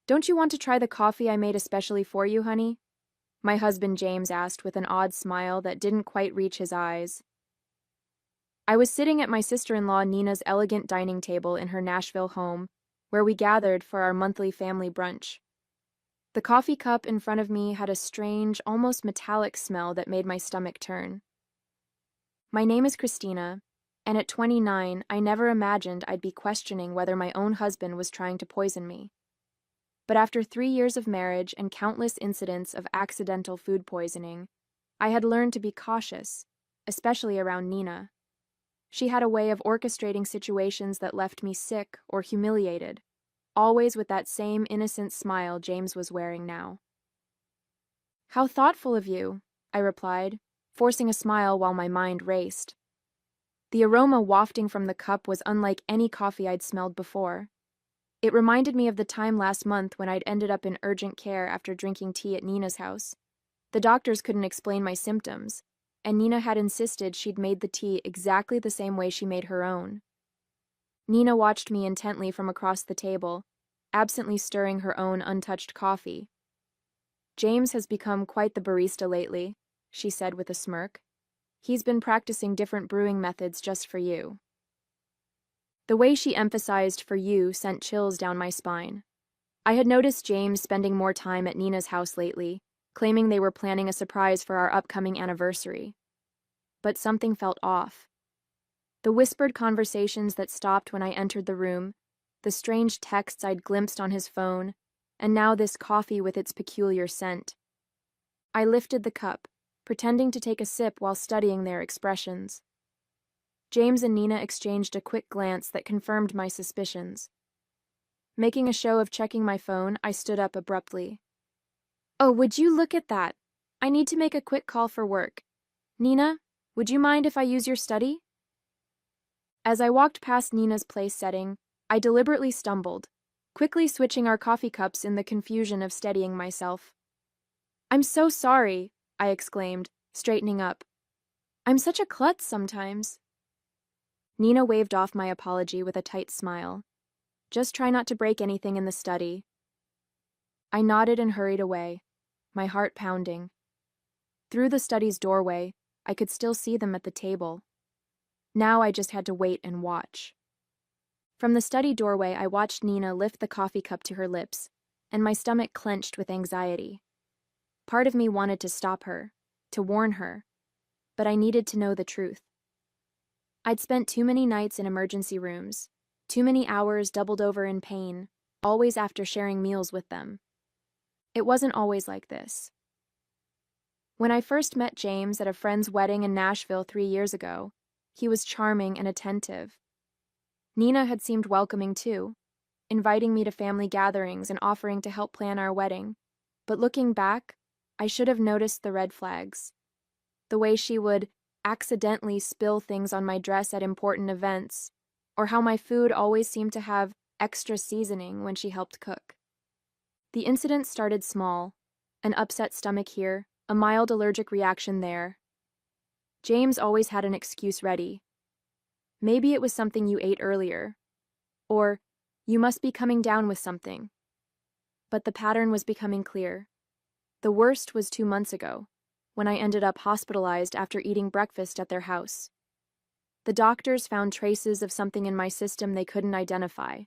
Don't you want to try the coffee I made especially for you, honey? My husband James asked with an odd smile that didn't quite reach his eyes. I was sitting at my sister-in-law Nina's elegant dining table in her Nashville home, where we gathered for our monthly family brunch. The coffee cup in front of me had a strange, almost metallic smell that made my stomach turn. My name is Christina, and at 29, I never imagined I'd be questioning whether my own husband was trying to poison me. But after 3 years of marriage and countless incidents of accidental food poisoning, I had learned to be cautious, especially around Nina. She had a way of orchestrating situations that left me sick or humiliated, always with that same innocent smile James was wearing now. "How thoughtful of you," I replied, forcing a smile while my mind raced. The aroma wafting from the cup was unlike any coffee I'd smelled before. It reminded me of the time last month when I'd ended up in urgent care after drinking tea at Nina's house. The doctors couldn't explain my symptoms, and Nina had insisted she'd made the tea exactly the same way she made her own. Nina watched me intently from across the table, absently stirring her own untouched coffee. "James has become quite the barista lately," she said with a smirk. "He's been practicing different brewing methods just for you." The way she emphasized "for you" sent chills down my spine. I had noticed James spending more time at Nina's house lately, claiming they were planning a surprise for our upcoming anniversary. But something felt off. The whispered conversations that stopped when I entered the room, the strange texts I'd glimpsed on his phone, and now this coffee with its peculiar scent. I lifted the cup, pretending to take a sip while studying their expressions. James and Nina exchanged a quick glance that confirmed my suspicions. Making a show of checking my phone, I stood up abruptly. "Oh, would you look at that? I need to make a quick call for work. Nina, would you mind if I use your study?" As I walked past Nina's place setting, I deliberately stumbled, quickly switching our coffee cups in the confusion of steadying myself. "I'm so sorry," I exclaimed, straightening up. "I'm such a klutz sometimes." Nina waved off my apology with a tight smile. "Just try not to break anything in the study." I nodded and hurried away, my heart pounding. Through the study's doorway, I could still see them at the table. Now I just had to wait and watch. From the study doorway, I watched Nina lift the coffee cup to her lips, and my stomach clenched with anxiety. Part of me wanted to stop her, to warn her, but I needed to know the truth. I'd spent too many nights in emergency rooms, too many hours doubled over in pain, always after sharing meals with them. It wasn't always like this. When I first met James at a friend's wedding in Nashville 3 years ago, he was charming and attentive. Nina had seemed welcoming too, inviting me to family gatherings and offering to help plan our wedding. But looking back, I should have noticed the red flags. The way she would accidentally spill things on my dress at important events, or how my food always seemed to have extra seasoning when she helped cook. The incident started small, an upset stomach here, a mild allergic reaction there. James always had an excuse ready. Maybe it was something you ate earlier, or you must be coming down with something. But the pattern was becoming clear. The worst was 2 months ago, when I ended up hospitalized after eating breakfast at their house. The doctors found traces of something in my system they couldn't identify,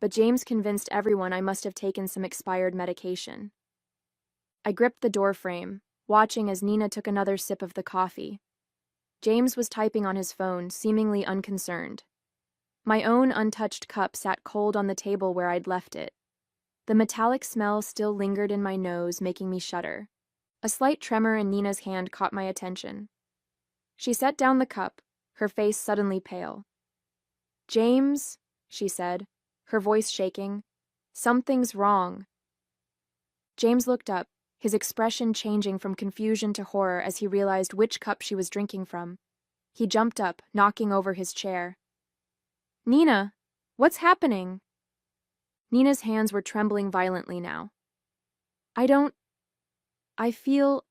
but James convinced everyone I must have taken some expired medication. I gripped the doorframe, watching as Nina took another sip of the coffee. James was typing on his phone, seemingly unconcerned. My own untouched cup sat cold on the table where I'd left it. The metallic smell still lingered in my nose, making me shudder. A slight tremor in Nina's hand caught my attention. She set down the cup, her face suddenly pale. "James," she said, her voice shaking, "something's wrong." James looked up, his expression changing from confusion to horror as he realized which cup she was drinking from. He jumped up, knocking over his chair. "Nina, what's happening?" Nina's hands were trembling violently now. I feel..."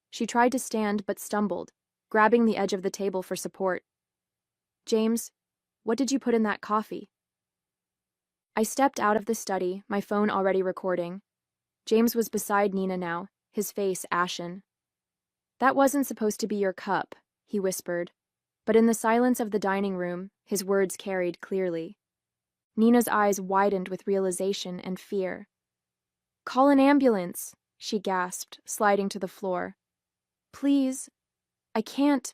She tried to stand but stumbled, grabbing the edge of the table for support. "James, what did you put in that coffee?" I stepped out of the study, my phone already recording. James was beside Nina now, his face ashen. "That wasn't supposed to be your cup," he whispered, but in the silence of the dining room, his words carried clearly. Nina's eyes widened with realization and fear. "Call an ambulance," she gasped, sliding to the floor. "Please, I can't."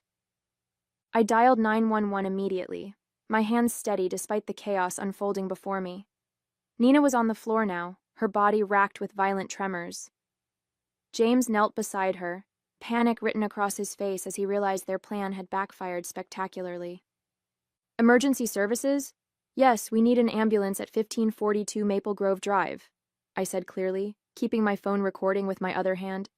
I dialed 911 immediately, my hands steady despite the chaos unfolding before me. Nina was on the floor now, her body racked with violent tremors. James knelt beside her, panic written across his face as he realized their plan had backfired spectacularly. "Emergency services? Yes, we need an ambulance at 1542 Maple Grove Drive," I said clearly, keeping my phone recording with my other hand.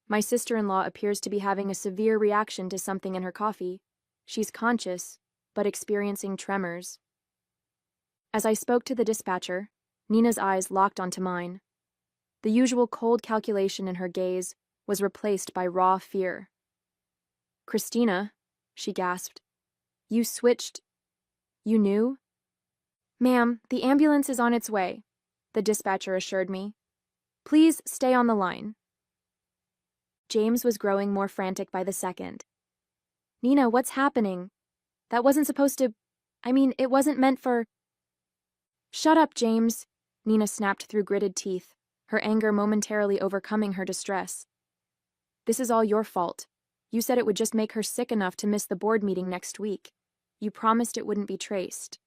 "My sister-in-law appears to be having a severe reaction to something in her coffee. She's conscious, but experiencing tremors." As I spoke to the dispatcher, Nina's eyes locked onto mine. The usual cold calculation in her gaze was replaced by raw fear. "Christina," she gasped, "you switched. You knew?" "Ma'am, the ambulance is on its way," the dispatcher assured me. "Please stay on the line." James was growing more frantic by the second. "Nina, what's happening? That wasn't supposed to... it wasn't meant for..." "Shut up, James," Nina snapped through gritted teeth, her anger momentarily overcoming her distress. "This is all your fault. You said it would just make her sick enough to miss the board meeting next week. You promised it wouldn't be traced."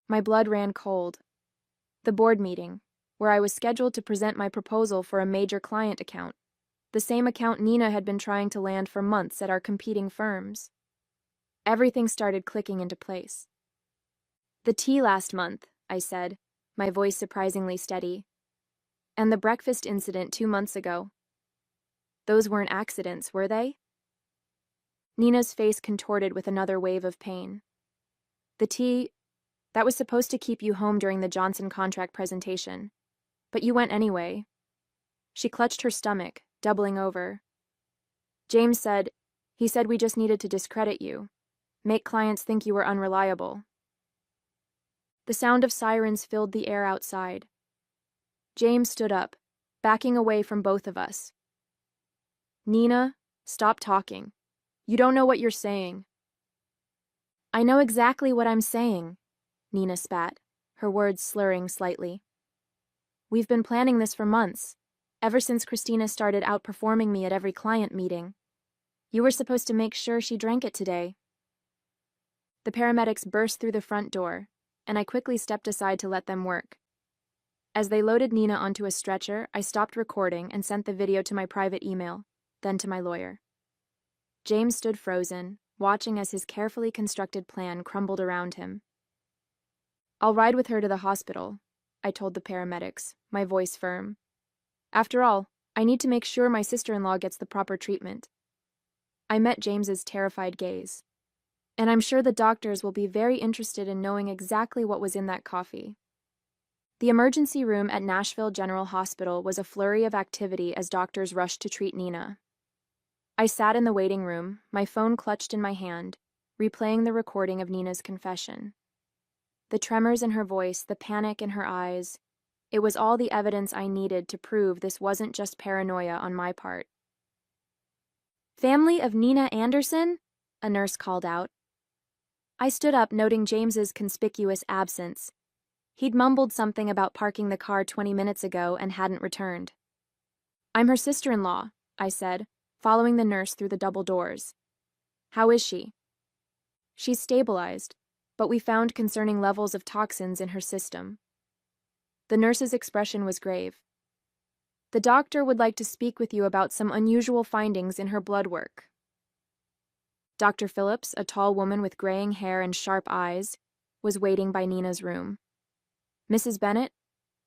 My blood ran cold. The board meeting, where I was scheduled to present my proposal for a major client account, the same account Nina had been trying to land for months at our competing firms. Everything started clicking into place. "The tea last month," I said, my voice surprisingly steady. "And the breakfast incident 2 months ago. Those weren't accidents, were they?" Nina's face contorted with another wave of pain. "The tea, that was supposed to keep you home during the Johnson contract presentation. But you went anyway." She clutched her stomach, doubling over. "James said, he said we just needed to discredit you, make clients think you were unreliable." The sound of sirens filled the air outside. James stood up, backing away from both of us. "Nina, stop talking. You don't know what you're saying." "I know exactly what I'm saying," Nina spat, her words slurring slightly. "We've been planning this for months, ever since Christina started outperforming me at every client meeting. You were supposed to make sure she drank it today." The paramedics burst through the front door, and I quickly stepped aside to let them work. As they loaded Nina onto a stretcher, I stopped recording and sent the video to my private email, then to my lawyer. James stood frozen, watching as his carefully constructed plan crumbled around him. "I'll ride with her to the hospital," I told the paramedics, my voice firm. "After all, I need to make sure my sister-in-law gets the proper treatment." I met James's terrified gaze. "And I'm sure the doctors will be very interested in knowing exactly what was in that coffee." The emergency room at Nashville General Hospital was a flurry of activity as doctors rushed to treat Nina. I sat in the waiting room, my phone clutched in my hand, replaying the recording of Nina's confession. The tremors in her voice, the panic in her eyes, it was all the evidence I needed to prove this wasn't just paranoia on my part. "Family of Nina Anderson?" a nurse called out. I stood up, noting James's conspicuous absence. He'd mumbled something about parking the car 20 minutes ago and hadn't returned. "I'm her sister-in-law," I said, following the nurse through the double doors. "How is she?" "She's stabilized, but we found concerning levels of toxins in her system." The nurse's expression was grave. "The doctor would like to speak with you about some unusual findings in her blood work." Dr. Phillips, a tall woman with graying hair and sharp eyes, was waiting by Nina's room. "Mrs. Bennett,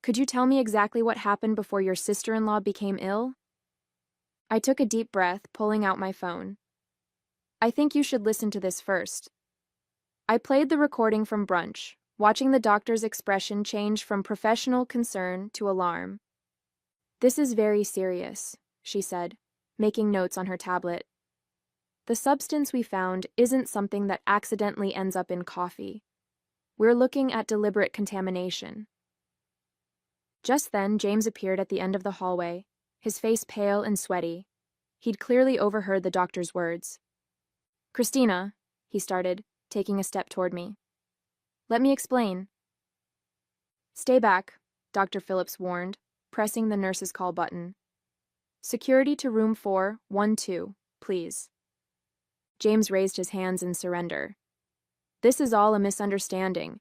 could you tell me exactly what happened before your sister-in-law became ill?" I took a deep breath, pulling out my phone. "I think you should listen to this first." I played the recording from brunch, watching the doctor's expression change from professional concern to alarm. "This is very serious," she said, making notes on her tablet. "The substance we found isn't something that accidentally ends up in coffee. We're looking at deliberate contamination. Just then, James appeared at the end of the hallway, his face pale and sweaty. He'd clearly overheard the doctor's words. "Christina," he started, taking a step toward me. "Let me explain." "Stay back," Dr. Phillips warned, pressing the nurse's call button. "Security to room 412, please." James raised his hands in surrender. "This is all a misunderstanding."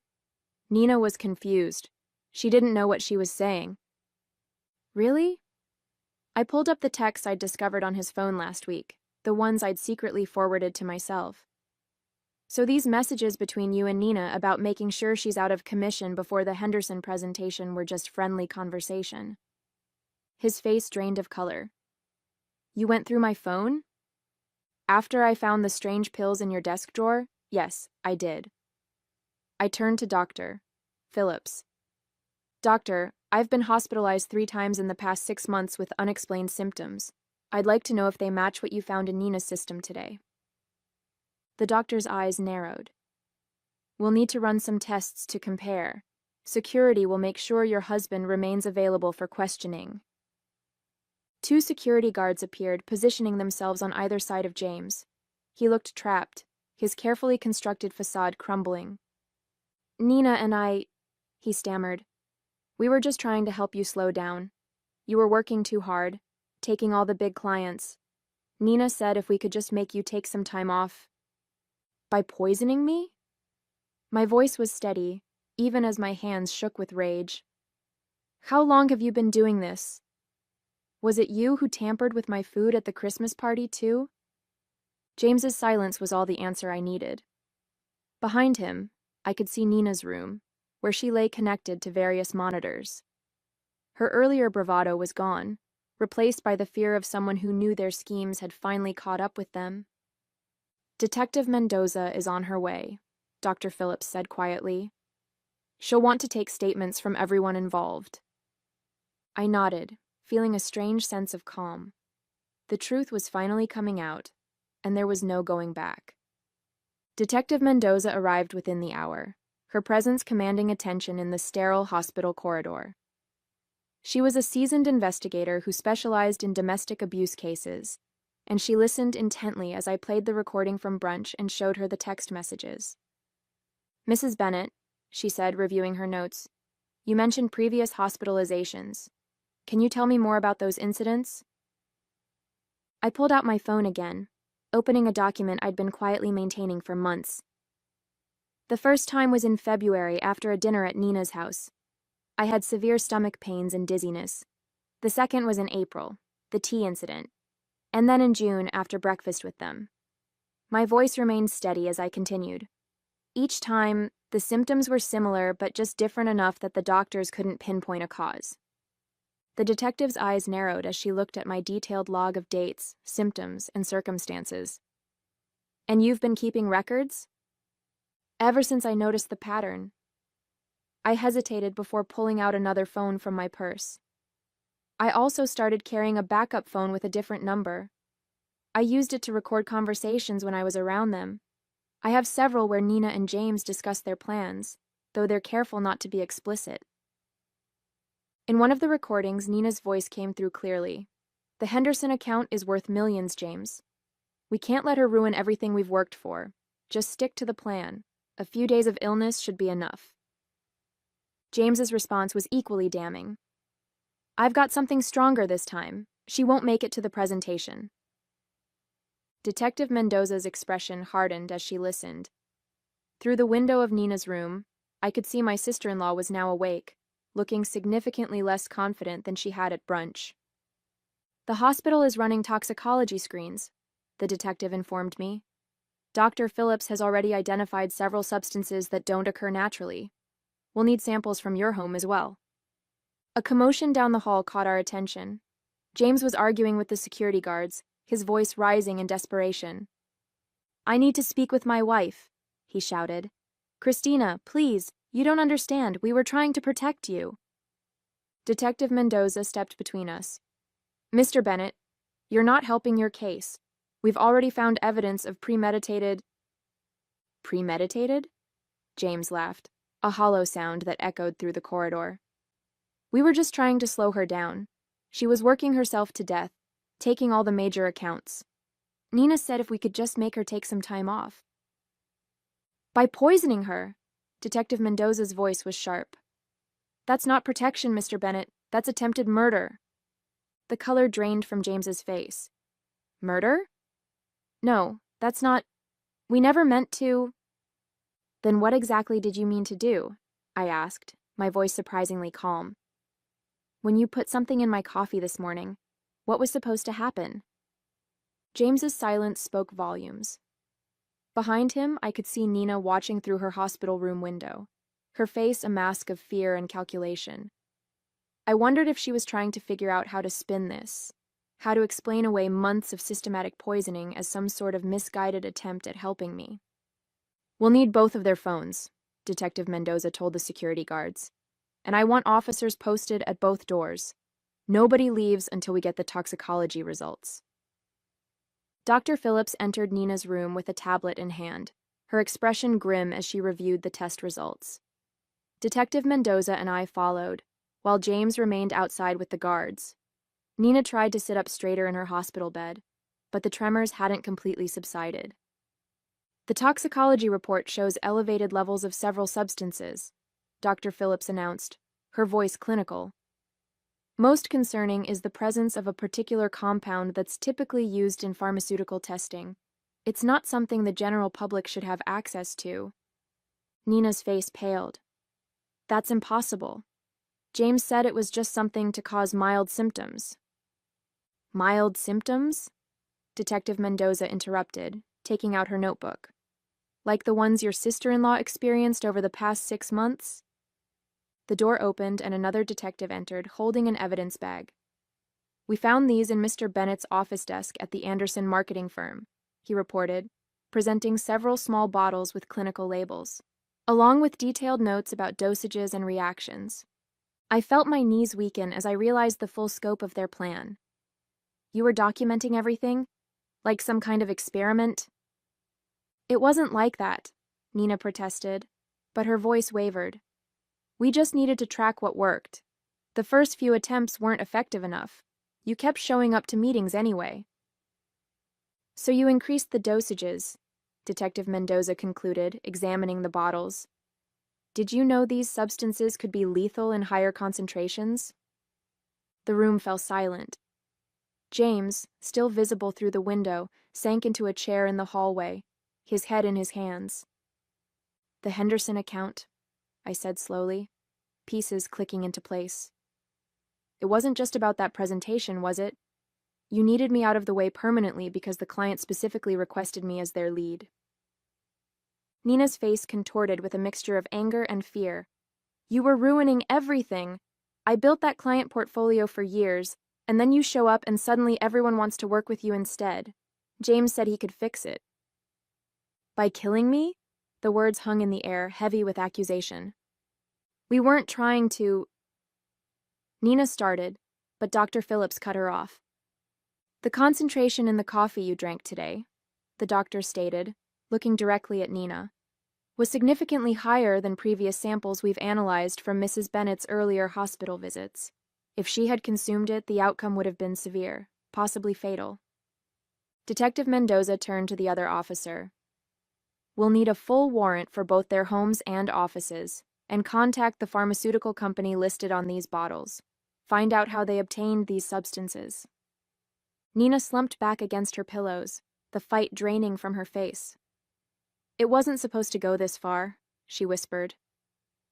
Nina was confused. She didn't know what she was saying. "Really?" I pulled up the texts I'd discovered on his phone last week, the ones I'd secretly forwarded to myself. "So these messages between you and Nina about making sure she's out of commission before the Henderson presentation were just friendly conversation." His face drained of color. "You went through my phone?" "After I found the strange pills in your desk drawer, yes, I did." I turned to Dr. Phillips. "Doctor, I've been hospitalized 3 times in the past 6 months with unexplained symptoms. I'd like to know if they match what you found in Nina's system today." The doctor's eyes narrowed. "We'll need to run some tests to compare. Security will make sure your husband remains available for questioning." 2 security guards appeared, positioning themselves on either side of James. He looked trapped, his carefully constructed facade crumbling. "Nina and I," he stammered. "We were just trying to help you slow down. You were working too hard, taking all the big clients. Nina said if we could just make you take some time off." "By poisoning me?" My voice was steady, even as my hands shook with rage. "How long have you been doing this? Was it you who tampered with my food at the Christmas party, too?" James's silence was all the answer I needed. Behind him, I could see Nina's room, where she lay connected to various monitors. Her earlier bravado was gone, replaced by the fear of someone who knew their schemes had finally caught up with them. "Detective Mendoza is on her way," Dr. Phillips said quietly. "She'll want to take statements from everyone involved." I nodded, feeling a strange sense of calm. The truth was finally coming out, and there was no going back. Detective Mendoza arrived within the hour, her presence commanding attention in the sterile hospital corridor. She was a seasoned investigator who specialized in domestic abuse cases, and she listened intently as I played the recording from brunch and showed her the text messages. "Mrs. Bennett," she said, reviewing her notes, "you mentioned previous hospitalizations. Can you tell me more about those incidents?" I pulled out my phone again, opening a document I'd been quietly maintaining for months. "The first time was in February after a dinner at Nina's house. I had severe stomach pains and dizziness. The second was in April, the tea incident, and then in June after breakfast with them." My voice remained steady as I continued. "Each time, the symptoms were similar but just different enough that the doctors couldn't pinpoint a cause." The detective's eyes narrowed as she looked at my detailed log of dates, symptoms, and circumstances. "And you've been keeping records?" "Ever since I noticed the pattern." I hesitated before pulling out another phone from my purse. I also started carrying a backup phone with a different number. I used it to record conversations when I was around them. I have several where Nina and James discuss their plans, though they're careful not to be explicit. In one of the recordings, Nina's voice came through clearly. "The Henderson account is worth millions, James. We can't let her ruin everything we've worked for. Just stick to the plan. A few days of illness should be enough." James's response was equally damning. "I've got something stronger this time. She won't make it to the presentation." Detective Mendoza's expression hardened as she listened. Through the window of Nina's room, I could see my sister-in-law was now awake, looking significantly less confident than she had at brunch. "The hospital is running toxicology screens," the detective informed me. "Dr. Phillips has already identified several substances that don't occur naturally. We'll need samples from your home as well." A commotion down the hall caught our attention. James was arguing with the security guards, his voice rising in desperation. "I need to speak with my wife," he shouted. "Christina, please, you don't understand. We were trying to protect you." Detective Mendoza stepped between us. "Mr. Bennett, you're not helping your case. We've already found evidence of premeditated..." "Premeditated?" James laughed. a hollow sound that echoed through the corridor. We were just trying to slow her down. She was working herself to death, taking all the major accounts. Nina said if we could just make her take some time off. By poisoning her, Detective Mendoza's voice was sharp. That's not protection, Mr. Bennett. That's attempted murder. The color drained from James's face. Murder? No, that's not. We never meant to. Then what exactly did you mean to do? I asked, my voice surprisingly calm. When you put something in my coffee this morning, what was supposed to happen? James's silence spoke volumes. Behind him, I could see Nina watching through her hospital room window, her face a mask of fear and calculation. I wondered if she was trying to figure out how to spin this, how to explain away months of systematic poisoning as some sort of misguided attempt at helping me. We'll need both of their phones, Detective Mendoza told the security guards, and I want officers posted at both doors. Nobody leaves until we get the toxicology results. Dr. Phillips entered Nina's room with a tablet in hand, her expression grim as she reviewed the test results. Detective Mendoza and I followed, while James remained outside with the guards. Nina tried to sit up straighter in her hospital bed, but the tremors hadn't completely subsided. The toxicology report shows elevated levels of several substances, Dr. Phillips announced, her voice clinical. Most concerning is the presence of a particular compound that's typically used in pharmaceutical testing. It's not something the general public should have access to. Nina's face paled. That's impossible. James said it was just something to cause mild symptoms. Mild symptoms? Detective Mendoza interrupted, taking out her notebook. Like the ones your sister-in-law experienced over the past 6 months? The door opened and another detective entered, holding an evidence bag. We found these in Mr. Bennett's office desk at the Anderson marketing firm, he reported, presenting several small bottles with clinical labels, along with detailed notes about dosages and reactions. I felt my knees weaken as I realized the full scope of their plan. You were documenting everything? Like some kind of experiment? It wasn't like that, Nina protested, but her voice wavered. We just needed to track what worked. The first few attempts weren't effective enough. You kept showing up to meetings anyway. So you increased the dosages, Detective Mendoza concluded, examining the bottles. Did you know these substances could be lethal in higher concentrations? The room fell silent. James, still visible through the window, sank into a chair in the hallway, his head in his hands. The Henderson account, I said slowly, pieces clicking into place. It wasn't just about that presentation, was it? You needed me out of the way permanently because the client specifically requested me as their lead. Nina's face contorted with a mixture of anger and fear. You were ruining everything. I built that client portfolio for years, and then you show up and suddenly everyone wants to work with you instead. James said he could fix it. By killing me? The words hung in the air, heavy with accusation. We weren't trying to... Nina started, but Dr. Phillips cut her off. The concentration in the coffee you drank today, the doctor stated, looking directly at Nina, was significantly higher than previous samples we've analyzed from Mrs. Bennett's earlier hospital visits. If she had consumed it, the outcome would have been severe, possibly fatal. Detective Mendoza turned to the other officer. We'll need a full warrant for both their homes and offices, and contact the pharmaceutical company listed on these bottles. Find out how they obtained these substances. Nina slumped back against her pillows, the fight draining from her face. It wasn't supposed to go this far, she whispered.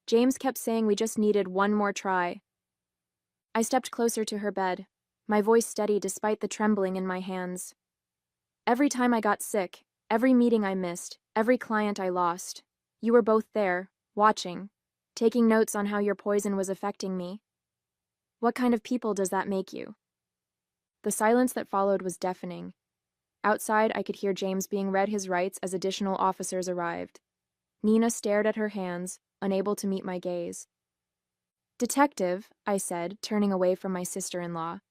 James kept saying we just needed one more try. I stepped closer to her bed, my voice steady despite the trembling in my hands. Every time I got sick, every meeting I missed, every client I lost, you were both there, watching, taking notes on how your poison was affecting me. What kind of people does that make you? The silence that followed was deafening. Outside, I could hear James being read his rights as additional officers arrived. Nina stared at her hands, unable to meet my gaze. Detective, I said, turning away from my sister-in-law,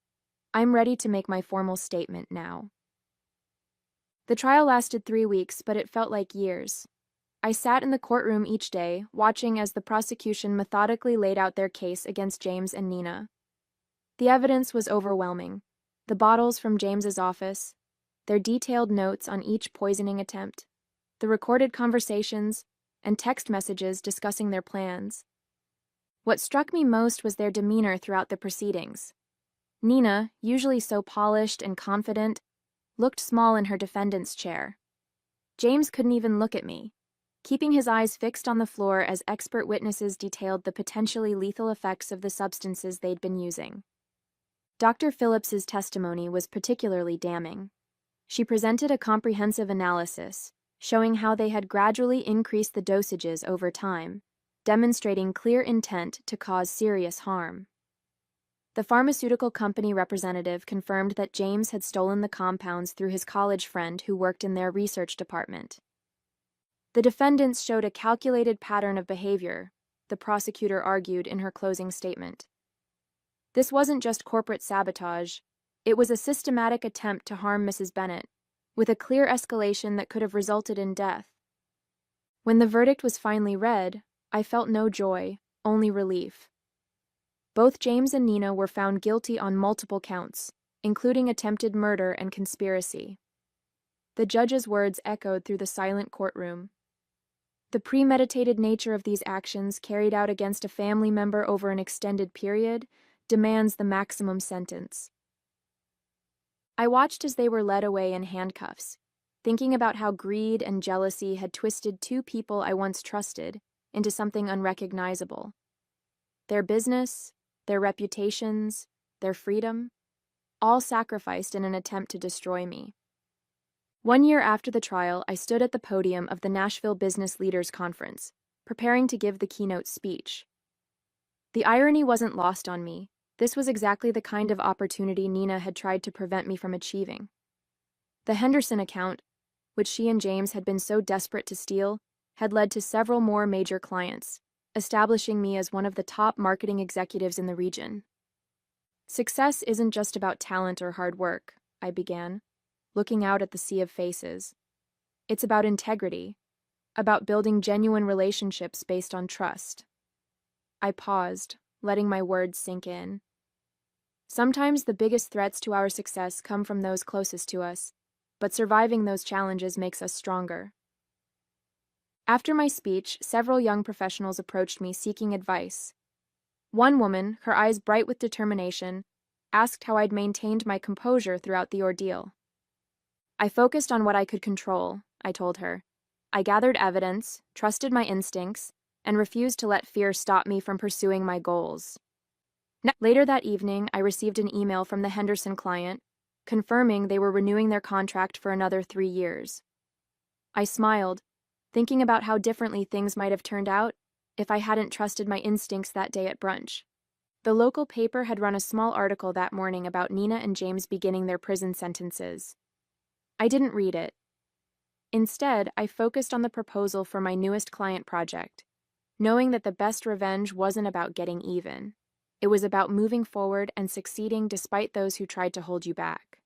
I'm ready to make my formal statement now. The trial lasted 3 weeks, but it felt like years. I sat in the courtroom each day, watching as the prosecution methodically laid out their case against James and Nina. The evidence was overwhelming. The bottles from James's office, their detailed notes on each poisoning attempt, the recorded conversations, and text messages discussing their plans. What struck me most was their demeanor throughout the proceedings. Nina, usually so polished and confident, looked small in her defendant's chair. James couldn't even look at me, keeping his eyes fixed on the floor as expert witnesses detailed the potentially lethal effects of the substances they'd been using. Dr. Phillips's testimony was particularly damning. She presented a comprehensive analysis, showing how they had gradually increased the dosages over time, demonstrating clear intent to cause serious harm. The pharmaceutical company representative confirmed that James had stolen the compounds through his college friend who worked in their research department. The defendants showed a calculated pattern of behavior, the prosecutor argued in her closing statement. This wasn't just corporate sabotage, it was a systematic attempt to harm Mrs. Bennett, with a clear escalation that could have resulted in death. When the verdict was finally read, I felt no joy, only relief. Both James and Nina were found guilty on multiple counts, including attempted murder and conspiracy. The judge's words echoed through the silent courtroom. The premeditated nature of these actions carried out against a family member over an extended period demands the maximum sentence. I watched as they were led away in handcuffs, thinking about how greed and jealousy had twisted two people I once trusted into something unrecognizable. Their business, their reputations, their freedom, all sacrificed in an attempt to destroy me. 1 year after the trial, I stood at the podium of the Nashville Business Leaders Conference, preparing to give the keynote speech. The irony wasn't lost on me. This was exactly the kind of opportunity Nina had tried to prevent me from achieving. The Henderson account, which she and James had been so desperate to steal, had led to several more major clients, establishing me as one of the top marketing executives in the region. Success isn't just about talent or hard work, I began, looking out at the sea of faces. It's about integrity, about building genuine relationships based on trust. I paused, letting my words sink in. Sometimes the biggest threats to our success come from those closest to us, but surviving those challenges makes us stronger. After my speech, several young professionals approached me seeking advice. One woman, her eyes bright with determination, asked how I'd maintained my composure throughout the ordeal. I focused on what I could control, I told her. I gathered evidence, trusted my instincts, and refused to let fear stop me from pursuing my goals. Later that evening, I received an email from the Henderson client, confirming they were renewing their contract for another 3 years. I smiled, thinking about how differently things might have turned out if I hadn't trusted my instincts that day at brunch. The local paper had run a small article that morning about Nina and James beginning their prison sentences. I didn't read it. Instead, I focused on the proposal for my newest client project, knowing that the best revenge wasn't about getting even. It was about moving forward and succeeding despite those who tried to hold you back.